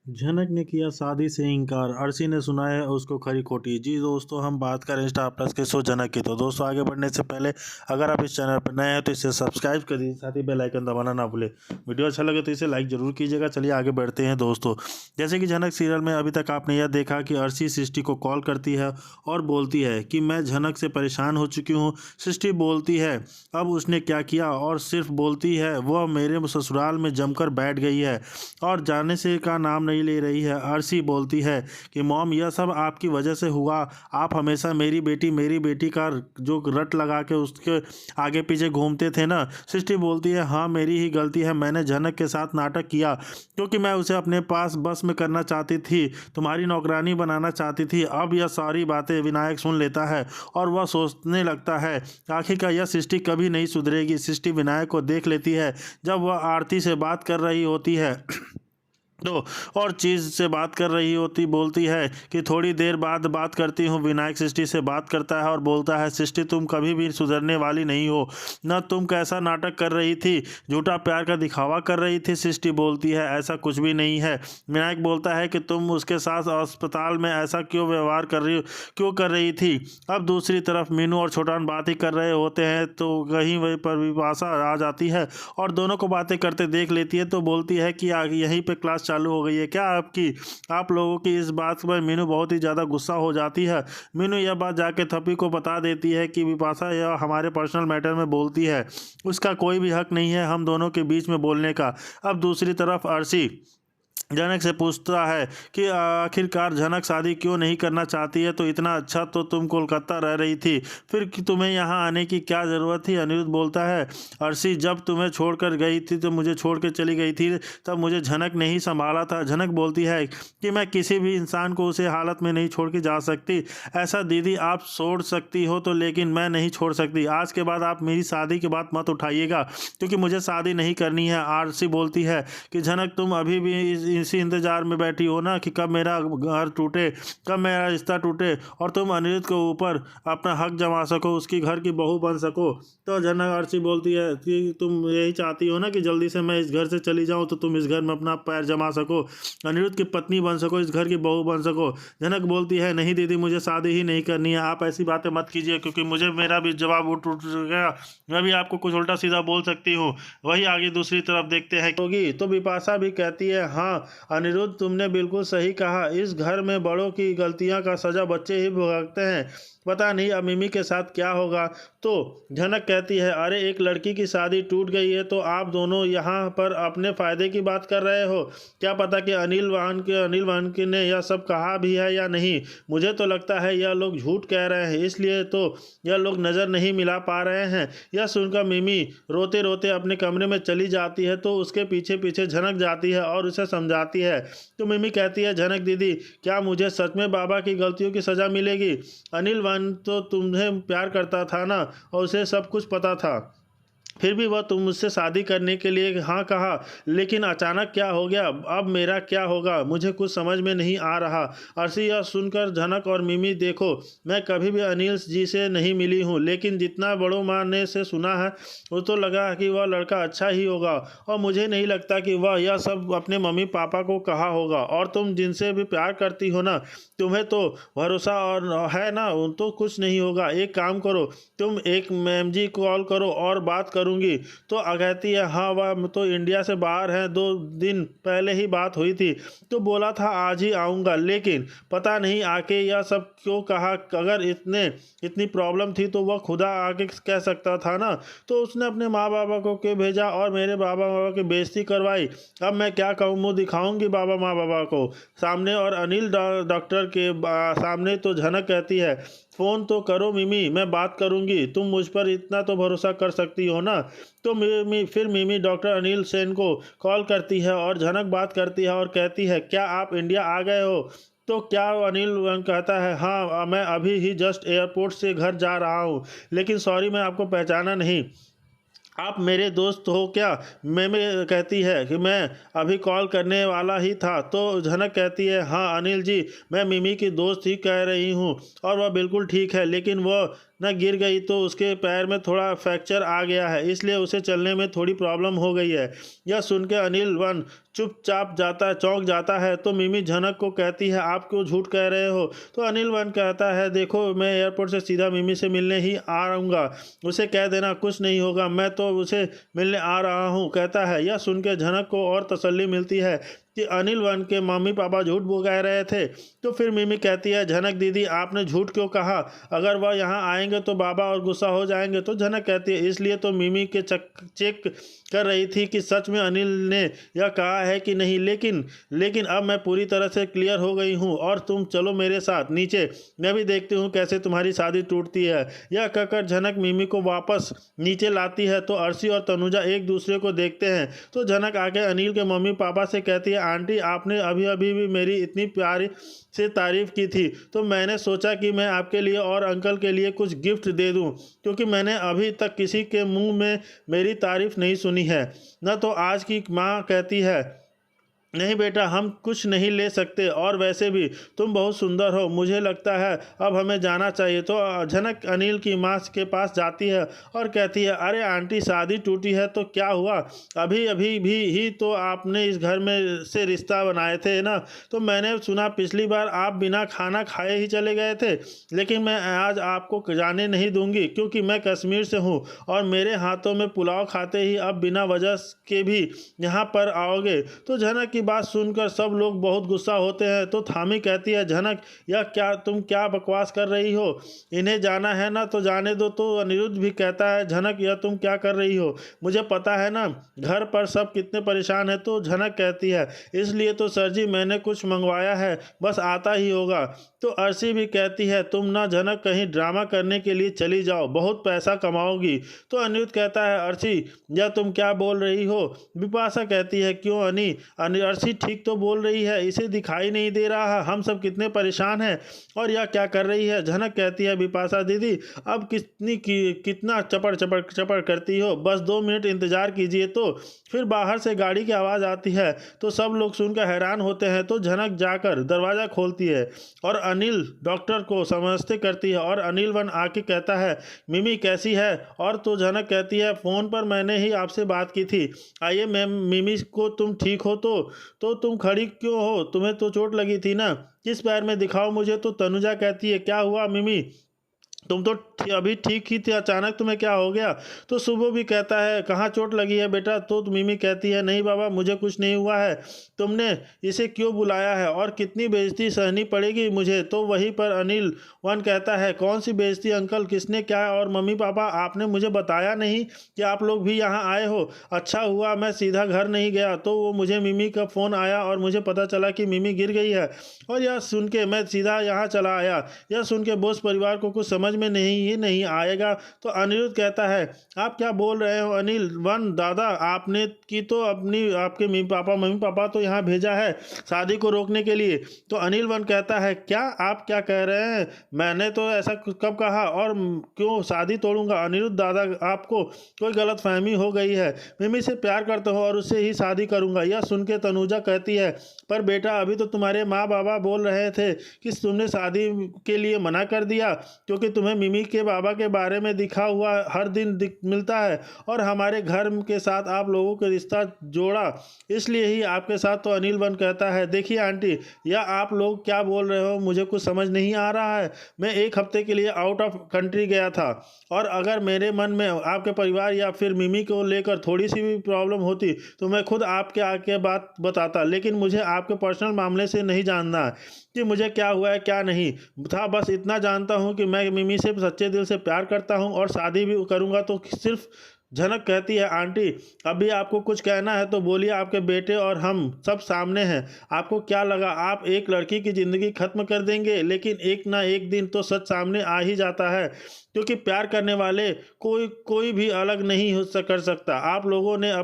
झनक ने किया शादी से इनकार, अर्शी ने सुनाया उसको खरी खोटी। जी दोस्तों, हम बात करें स्टार प्लस के शो झनक की। तो दोस्तों, आगे बढ़ने से पहले अगर आप इस चैनल पर नए हैं तो इसे सब्सक्राइब कर दीजिए, साथ ही बेल आइकन दबाना ना भूलें। वीडियो अच्छा लगे तो इसे लाइक जरूर कीजिएगा। चलिए आगे बढ़ते हैं दोस्तों। जैसे कि झनक सीरियल में अभी तक आपने यह देखा कि अर्शी सृष्टि को कॉल करती है और बोलती है कि मैं झनक से परेशान हो चुकी हूँ। सृष्टि बोलती है अब उसने क्या किया, और सिर्फ बोलती है वह मेरे ससुराल में जमकर बैठ गई है और जाने से का नाम नहीं ले रही है। अर्शी बोलती है कि मॉम, यह सब आपकी वजह से हुआ। आप हमेशा मेरी बेटी का जो रट लगा के उसके आगे पीछे घूमते थे ना। सृष्टि बोलती है हाँ, मेरी ही गलती है। मैंने झनक के साथ नाटक किया क्योंकि मैं उसे अपने पास बस में करना चाहती थी, तुम्हारी नौकरानी बनाना चाहती थी। अब यह सारी बातें विनायक सुन लेता है और वह सोचने लगता है आखिरकार यह सृष्टि कभी नहीं सुधरेगी। सृष्टि विनायक को देख लेती है जब वह आरती से बात कर रही होती है तो और चीज़ से बात कर रही होती, बोलती है कि थोड़ी देर बाद बात करती हूँ। विनायक सृष्टि से बात करता है और बोलता है सृष्टि, तुम कभी भी सुधरने वाली नहीं हो। न तुम कैसा नाटक कर रही थी, झूठा प्यार का दिखावा कर रही थी। सृष्टि बोलती है ऐसा कुछ भी नहीं है। विनायक बोलता है कि तुम उसके साथ अस्पताल में ऐसा क्यों कर रही थी। अब दूसरी तरफ मीनू और छोटान बात ही कर रहे होते हैं तो कहीं वहीं पर विपाशा आ जाती है और दोनों को बातें करते देख लेती है। तो बोलती है कि यहीं पे क्लास चालू हो गई है क्या आपकी। आप लोगों की इस बात पर मीनू बहुत ही ज़्यादा गुस्सा हो जाती है। मीनू यह बात जाके थप्पी को बता देती है कि विपाशा यह हमारे पर्सनल मैटर में बोलती है, उसका कोई भी हक नहीं है हम दोनों के बीच में बोलने का। अब दूसरी तरफ अर्शी जनक से पूछता है कि आखिरकार झनक शादी क्यों नहीं करना चाहती है। तो इतना अच्छा तो तुम कोलकाता रह रही थी, फिर कि तुम्हें यहाँ आने की क्या ज़रूरत थी। अनिरुद्ध बोलता है अर्शी, जब तुम्हें छोड़कर गई थी तो मुझे छोड़ के चली गई थी, तब मुझे झनक ने ही संभाला था। झनक बोलती है कि मैं किसी भी इंसान को उसे हालत में नहीं छोड़ के जा सकती। ऐसा दीदी आप छोड़ सकती हो तो, लेकिन मैं नहीं छोड़ सकती। आज के बाद आप मेरी शादी की बात मत उठाइएगा क्योंकि मुझे शादी नहीं करनी है। अर्शी बोलती है कि झनक, तुम अभी भी इसी इंतजार में बैठी हो ना कि कब मेरा घर टूटे, कब मेरा रिश्ता टूटे और तुम अनिरुद्ध के ऊपर अपना हक जमा सको, उसकी घर की बहू बन सको। तो झनक अर्शी बोलती है कि तुम यही चाहती हो ना कि जल्दी से मैं इस घर से चली जाऊं तो तुम इस घर में अपना पैर जमा सको, अनिरुद्ध की पत्नी बन सको, इस घर की बहू बन सको। झनक बोलती है नहीं दीदी, मुझे शादी ही नहीं करनी है। आप ऐसी बातें मत कीजिए क्योंकि मुझे मेरा भी जवाब उठ गया, मैं भी आपको कुछ उल्टा सीधा बोल सकती हूँ। वही आगे दूसरी तरफ देखते हैं होगी तो विपाशा भी कहती है हाँ अनिरुद्ध, तुमने बिल्कुल सही कहा। इस घर में बड़ों की गलतियां का सजा बच्चे ही भुगतते हैं। पता नहीं अब मिमी के साथ क्या होगा। तो झनक कहती है अरे, एक लड़की की शादी टूट गई है तो आप दोनों यहाँ पर अपने फ़ायदे की बात कर रहे हो। क्या पता कि अनिल वाहन के ने यह सब कहा भी है या नहीं। मुझे तो लगता है यह लोग झूठ कह रहे हैं, इसलिए तो यह लोग नज़र नहीं मिला पा रहे हैं। यह सुनकर मिमी रोते रोते अपने कमरे में चली जाती है तो उसके पीछे पीछे झनक जाती है और उसे समझाती है। तो मिमी कहती है झनक दीदी, क्या मुझे सच में बाबा की गलतियों की सज़ा मिलेगी। अनिल तो तुम्हें प्यार करता था ना और उसे सब कुछ पता था, फिर भी वह तुम मुझसे शादी करने के लिए हाँ कहा, लेकिन अचानक क्या हो गया। अब मेरा क्या होगा, मुझे कुछ समझ में नहीं आ रहा। अर्शी यह सुनकर झनक और मिमी, देखो मैं कभी भी अनिल जी से नहीं मिली हूँ, लेकिन जितना बड़ों माँ ने से सुना है वो तो लगा कि वह लड़का अच्छा ही होगा और मुझे नहीं लगता कि वह यह सब अपने मम्मी पापा को कहा होगा। और तुम जिनसे भी प्यार करती हो ना, तुम्हें तो भरोसा और है ना, उन तो कुछ नहीं होगा। एक काम करो, तुम एक मैम जी कॉल करो और बात करूंगी। तो कहती है हाँ, वह तो इंडिया से बाहर है, 2 दिन पहले ही बात हुई थी तो बोला था आज ही आऊँगा, लेकिन पता नहीं आके यह सब क्यों कहा। अगर इतनी प्रॉब्लम थी तो वह खुदा आके कह सकता था ना। तो उसने अपने माँ बाबा को क्यों भेजा और मेरे बाबा की बेइज्जती करवाई। अब मैं क्या कहूँ, मुँह दिखाऊंगी माँ बाबा को सामने और अनिल डॉक्टर के सामने। तो झनक कहती है फ़ोन तो करो मिमी, मैं बात करूंगी, तुम मुझ पर इतना तो भरोसा कर सकती हो ना। तो फिर मिमी डॉक्टर अनिल सेन को कॉल करती है और झनक बात करती है और कहती है क्या आप इंडिया आ गए हो। तो क्या अनिल कहता है हाँ, मैं अभी ही जस्ट एयरपोर्ट से घर जा रहा हूँ, लेकिन सॉरी मैं आपको पहचाना नहीं, आप मेरे दोस्त हो क्या। मिमी कहती है कि मैं अभी कॉल करने वाला ही था। तो झनक कहती है हाँ अनिल जी, मैं मिमी की दोस्त ही कह रही हूँ और वह बिल्कुल ठीक है, लेकिन वह न गिर गई तो उसके पैर में थोड़ा फ्रैक्चर आ गया है, इसलिए उसे चलने में थोड़ी प्रॉब्लम हो गई है। यह सुन के अनिल वन चौंक जाता है। तो मिमी झनक को कहती है, आप क्यों झूठ कह रहे हो? तो अनिल वन कहता है, देखो मैं एयरपोर्ट से सीधा मिमी से मिलने ही आऊँगा, उसे कह देना कुछ नहीं होगा, मैं तो उसे मिलने आ रहा हूँ, कहता है। यह सुन के झनक को और तसल्ली मिलती है कि अनिल वन के मम्मी पापा झूठ कह रहे थे। तो फिर मिमी कहती है, झनक दीदी आपने झूठ क्यों कहा? अगर वह यहाँ आएंगे तो बाबा और गुस्सा हो जाएंगे। तो झनक कहती है, इसलिए तो मिमी के चेक कर रही थी कि सच में अनिल ने यह कहा है कि नहीं। लेकिन अब मैं पूरी तरह से क्लियर हो गई हूँ और तुम चलो मेरे साथ नीचे, मैं भी देखती हूँ कैसे तुम्हारी शादी टूटती है। यह कहकर झनक मिमी को वापस नीचे लाती है। तो अर्शी और तनुजा एक दूसरे को देखते हैं। तो झनक आके अनिल के मम्मी पापा से कहती है, आंटी आपने अभी भी मेरी इतनी प्यारी से तारीफ़ की थी, तो मैंने सोचा कि मैं आपके लिए और अंकल के लिए कुछ गिफ्ट दे दूं, क्योंकि मैंने अभी तक किसी के मुंह में मेरी तारीफ़ नहीं सुनी है। न तो आज की माँ कहती है, नहीं बेटा हम कुछ नहीं ले सकते, और वैसे भी तुम बहुत सुंदर हो, मुझे लगता है अब हमें जाना चाहिए। तो झनक अनिल की माँ के पास जाती है और कहती है, अरे आंटी शादी टूटी है तो क्या हुआ? अभी भी ही तो आपने इस घर में से रिश्ता बनाए थे ना। तो मैंने सुना पिछली बार आप बिना खाना खाए ही चले गए थे, लेकिन मैं आज आपको जाने नहीं दूंगी, क्योंकि मैं कश्मीर से हूँ और मेरे हाथों में पुलाव खाते ही अब बिना वजह के भी यहाँ पर आओगे। तो झनक की बात सुनकर सब लोग बहुत गुस्सा होते हैं। तो थामी कहती है, झनक तुम क्या बकवास कर रही हो? इन्हें जाना है ना तो जाने दो। तो अनिरुद्ध भी कहता है, झनक यह तुम क्या कर रही हो? मुझे पता है ना घर पर सब कितने परेशान हैं। तो झनक कहती है, इसलिए तो सर जी मैंने कुछ मंगवाया है, बस आता ही होगा। तो अर्शी भी कहती है, तुम ना झनक कहीं ड्रामा करने के लिए चली जाओ, बहुत पैसा कमाओगी। तो अनिरुद्ध कहता है, अर्शी यह तुम क्या बोल रही हो? बिपाशा कहती है, क्यों अर्शी ठीक तो बोल रही है, इसे दिखाई नहीं दे रहा हम सब कितने परेशान हैं और यह क्या कर रही है? झनक कहती है, बिपाशा दीदी अब कितना चपड़ करती हो, बस 2 मिनट इंतजार कीजिए। तो फिर बाहर से गाड़ी की आवाज़ आती है। तो सब लोग सुनकर हैरान होते हैं। तो झनक जाकर दरवाज़ा खोलती है और अनिल डॉक्टर को समझते करती है, और अनिल वन आके कहता है, मिमी कैसी है? और तो झनक कहती है, फ़ोन पर मैंने ही आपसे बात की थी। आइए मैम, मिमी को तुम ठीक हो तो तुम खड़ी क्यों हो? तुम्हें तो चोट लगी थी ना, किस पैर में दिखाओ मुझे। तो तनुजा कहती है, क्या हुआ मिमी, तुम तो अभी ठीक ही थे, अचानक तुम्हें क्या हो गया? तो सुबह भी कहता है, कहाँ चोट लगी है बेटा? तो मिमी कहती है, नहीं बाबा मुझे कुछ नहीं हुआ है, तुमने इसे क्यों बुलाया है और कितनी बेइज्जती सहनी पड़ेगी मुझे? तो वहीं पर अनिल वन कहता है, कौन सी बेइज्जती अंकल, किसने क्या? और मम्मी पापा आपने मुझे बताया नहीं कि आप लोग भी यहाँ आए हो? अच्छा हुआ मैं सीधा घर नहीं गया, तो वो मुझे मिमी का फ़ोन आया और मुझे पता चला कि मिमी गिर गई है, और यह सुन के मैं सीधा यहाँ चला आया। यह सुन के बोस परिवार को कुछ समझ में नहीं आएगा। तो अनिरुद्ध कहता है, आप क्या बोल रहे हो अनिल वन दादा, आपने की तो आपके मम्मी पापा तो यहाँ भेजा है शादी को रोकने के लिए। तो अनिल वन कहता है, क्या आप क्या कह रहे हैं? मैंने तो ऐसा कब कहा, और क्यों शादी तोड़ूंगा? अनिरुद्ध दादा आपको कोई गलत फहमी हो गई है, मिमी से प्यार करते हो और उससे ही शादी करूंगा। यह सुन के तनुजा कहती है, पर बेटा अभी तो तुम्हारे माँ बाबा बोल रहे थे कि तुमने शादी के लिए मना कर दिया, क्योंकि तुम्हें मिमी के बाबा के बारे में दिखा हुआ हर दिन मिलता है और हमारे घर के साथ आप लोगों के रिश्ता जोड़ा, इसलिए ही आपके साथ। तो अनिल वन कहता है, देखिए आंटी या आप लोग क्या बोल रहे हो, मुझे कुछ समझ नहीं आ रहा है। मैं 1 हफ्ते के लिए आउट ऑफ कंट्री गया था, और अगर मेरे मन में आपके परिवार या फिर मिमी को लेकर थोड़ी सी भी प्रॉब्लम होती तो मैं खुद आपके आके बात बताता, लेकिन मुझे आपके पर्सनल मामले से नहीं जानना है कि मुझे क्या हुआ है क्या नहीं था। बस इतना जानता हूँ कि मैं मिमी से सच्चे दिल से प्यार करता हूँ और शादी भी करूँगा। तो सिर्फ झनक कहती है, आंटी अभी आपको कुछ कहना है तो बोलिए, आपके बेटे और हम सब सामने हैं। आपको क्या लगा आप एक लड़की की ज़िंदगी ख़त्म कर देंगे? लेकिन एक ना एक दिन तो सच सामने आ ही जाता है, क्योंकि प्यार करने वाले कोई भी अलग नहीं कर सकता। आप लोगों ने